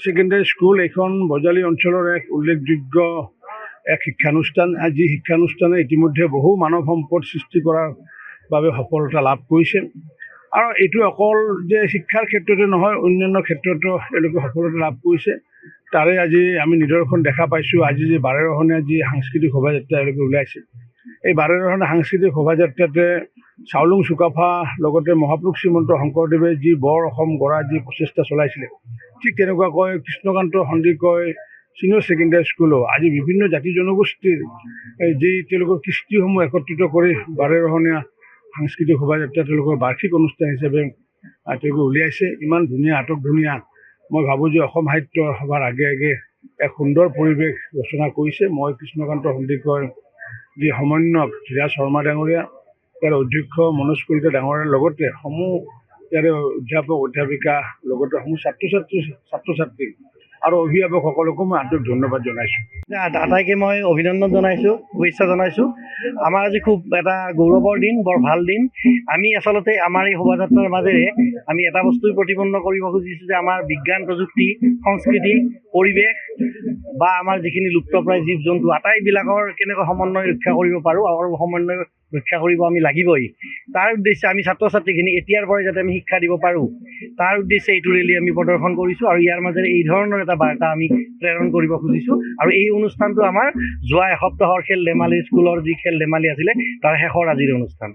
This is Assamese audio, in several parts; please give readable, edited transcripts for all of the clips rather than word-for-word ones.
সেকেন্ডাৰি স্কুল এখন বজালী অঞ্চলৰ এক উল্লেখযোগ্য এক শিক্ষানুষ্ঠান। যি শিক্ষানুষ্ঠানে ইতিমধ্যে বহু মানৱ সম্পদ সৃষ্টি কৰাৰ বাবে সফলতা লাভ কৰিছে আৰু এইটো অকল যে শিক্ষাৰ ক্ষেত্ৰতে নহয়, অন্যান্য ক্ষেত্ৰতো এওঁলোকে সফলতা লাভ কৰিছে। তাৰে আজি আমি নিদৰ্শন দেখা পাইছোঁ। আজি যি 12ৰহণীয়া যি সাংস্কৃতিক শোভাযাত্ৰা এওঁলোকে ওলাইছে, এই 12ৰহণীয়া সাংস্কৃতিক শোভাযাত্ৰাতে চাউলুং চুকাফা লগতে মহাপুৰুষ শ্ৰীমন্ত শংকৰদেৱে যি বৰ অসম গঢ়া যি প্ৰচেষ্টা চলাইছিলে, ঠিক তেনেকুৱাকৈ কৃষ্ণকান্ত সন্দিকৈ ছিনিয়ৰ ছেকেণ্ডাৰী স্কুলো আজি বিভিন্ন জাতি জনগোষ্ঠীৰ যি তেওঁলোকৰ কৃষ্টিসমূহ একত্ৰিত কৰি 12ৰহণীয়া সাংস্কৃতিক শোভাযাত্ৰা তেওঁলোকৰ বাৰ্ষিক অনুষ্ঠান হিচাপে তেওঁলোকে উলিয়াইছে। ইমান ধুনীয়া আটকধুনীয়া, মই ভাবোঁ যে অসম সাহিত্য সভাৰ আগে আগে এক সুন্দৰ পৰিৱেশ ৰচনা কৰিছে। মই কৃষ্ণকান্ত সন্দিকৈৰ যি সমন্বয়ক ধীৰাজ শৰ্মা ডাঙৰীয়া, ইয়াৰ অধ্যক্ষ মনোজ কলিতা ডাঙৰীয়াৰ লগতে সমূহ ইয়াৰে অধ্যাপক অধ্যাপিকা লগতে সমূহ ছাত্ৰ ছাত্ৰী আৰু অভিভাৱকসকলকো মই আন্তৰিক ধন্যবাদ জনাইছোঁ। আটাইকে মই অভিনন্দন জনাইছোঁ, শুভেচ্ছা জনাইছোঁ। আমাৰ আজি খুব এটা গৌৰৱৰ দিন, বৰ ভাল দিন। আমি আচলতে আমাৰ এই শোভাযাত্ৰাৰ মাজেৰে আমি এটা বস্তুই প্ৰতিপন্ন কৰিব খুজিছোঁ যে আমাৰ বিজ্ঞান প্ৰযুক্তি, সংস্কৃতি, পৰিৱেশ বা আমাৰ যিখিনি লুপ্তপ্ৰায় জীৱ জন্তু আটাইবিলাকৰ কেনেকৈ সমন্বয় ৰক্ষা কৰিব পাৰোঁ আৰু সমন্বয় ৰক্ষা কৰিব আমি লাগিবই। তাৰ উদ্দেশ্যে আমি ছাত্ৰ ছাত্ৰীখিনি এতিয়াৰ পৰাই যাতে আমি শিক্ষা দিব পাৰোঁ, তাৰ উদ্দেশ্যে এইটো ৰেলী আমি প্ৰদৰ্শন কৰিছোঁ আৰু ইয়াৰ মাজেৰে এই ধৰণৰ এটা বাৰ্তা আমি প্ৰেৰণ কৰিব খুজিছোঁ। আৰু এই অনুষ্ঠানটো আমাৰ যোৱা এসপ্তাহৰ খেল ধেমালি স্কুলৰ যি খেল ধেমালি আছিলে তাৰ শেষৰ আজিৰ অনুষ্ঠান।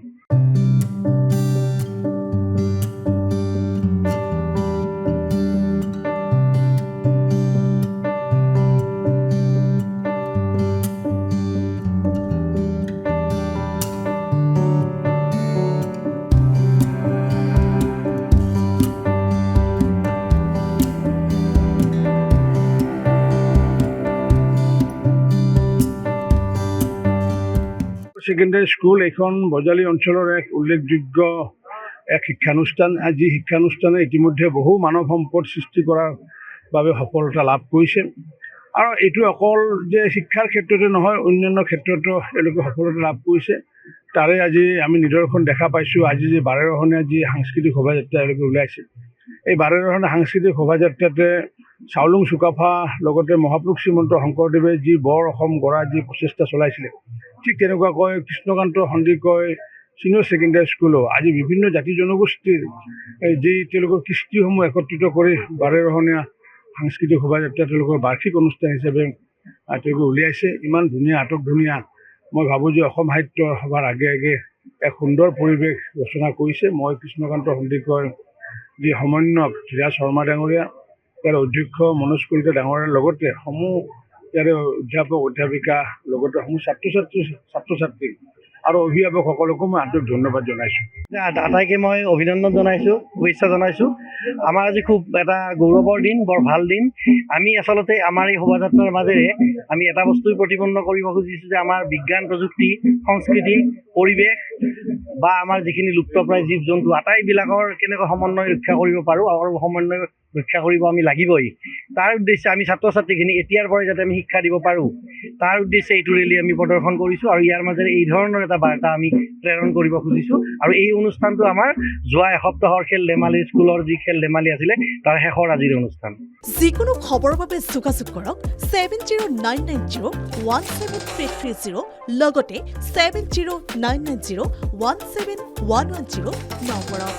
সেকেন্ডাৰি স্কুল এখন বজালী অঞ্চলৰ এক উল্লেখযোগ্য এক শিক্ষানুষ্ঠান। যি শিক্ষানুষ্ঠানে ইতিমধ্যে বহু মানৱ সম্পদ সৃষ্টি কৰাৰ বাবে সফলতা লাভ কৰিছে আৰু এইটো অকল যে শিক্ষাৰ ক্ষেত্ৰতে নহয়, অন্যান্য ক্ষেত্ৰতো এওঁলোকে সফলতা লাভ কৰিছে। তাৰে আজি আমি নিদৰ্শন দেখা পাইছোঁ। আজি যি 12ৰহণীয়া যি সাংস্কৃতিক শোভাযাত্ৰা এওঁলোকে ওলাইছে, এই 12ৰহণীয়া সাংস্কৃতিক শোভাযাত্ৰাতে চাউলুং চুকাফা লগতে মহাপুৰুষ শ্ৰীমন্ত শংকৰদেৱে যি বৰ অসম গঢ়া যি প্ৰচেষ্টা চলাইছিলে, ঠিক তেনেকুৱাকৈ কৃষ্ণকান্ত সন্দিকৈ ছিনিয়ৰ ছেকেণ্ডাৰী স্কুলো আজি বিভিন্ন জাতি জনগোষ্ঠীৰ যি তেওঁলোকৰ কৃষ্টিসমূহ একত্ৰিত কৰি 12ৰহণীয়া সাংস্কৃতিক শোভাযাত্ৰা তেওঁলোকৰ বাৰ্ষিক অনুষ্ঠান হিচাপে তেওঁলোকে উলিয়াইছে। ইমান ধুনীয়া আটকধুনীয়া, মই ভাবোঁ যে অসম সাহিত্য সভাৰ আগে আগে এক সুন্দৰ পৰিৱেশ ৰচনা কৰিছে। মই কৃষ্ণকান্ত সন্দিকৈৰ যি সমন্বয়ক ধীৰাজ শৰ্মা ডাঙৰীয়া, ইয়াৰ অধ্যক্ষ মনোজ কলিতা ডাঙৰীয়াৰ লগতে সমূহ ইয়াৰে অধ্যাপক অধ্যাপিকা লগতে সমূহ ছাত্ৰ ছাত্ৰী আৰু অভিভাৱকসকলকো মই আন্তৰিক ধন্যবাদ জনাইছোঁ। আটাইকে মই অভিনন্দন জনাইছোঁ, শুভেচ্ছা জনাইছোঁ। আমাৰ আজি খুব এটা গৌৰৱৰ দিন, বৰ ভাল দিন। আমি আচলতে আমাৰ এই শোভাযাত্ৰাৰ মাজেৰে আমি এটা বস্তুই প্ৰতিপন্ন কৰিব খুজিছোঁ যে আমাৰ বিজ্ঞান প্ৰযুক্তি, সংস্কৃতি, পৰিৱেশ বা আমাৰ যিখিনি লুপ্তপ্ৰায় জীৱ জন্তু আটাইবিলাকৰ কেনেকৈ সমন্বয় ৰক্ষা কৰিব পাৰোঁ আৰু সমন্বয় ৰক্ষা কৰিব আমি লাগিবই। তাৰ উদ্দেশ্যে আমি ছাত্ৰ ছাত্ৰীখিনি এতিয়াৰ পৰাই যাতে আমি শিক্ষা দিব পাৰোঁ, তাৰ উদ্দেশ্যে এইটো ৰেলী আমি প্ৰদৰ্শন কৰিছোঁ আৰু ইয়াৰ মাজেৰে এই ধৰণৰ এটা বাৰ্তা আমি প্ৰেৰণ কৰিব খুজিছোঁ। আৰু এই অনুষ্ঠানটো আমাৰ যোৱা এসপ্তাহৰ খেল ধেমালি স্কুলৰ যি খেল ধেমালি আছিলে তাৰ শেষৰ আজিৰ অনুষ্ঠান। যিকোনো খবৰৰ বাবে যোগাযোগ কৰক 7099017330 লগতে 7099017110 নম্বৰত।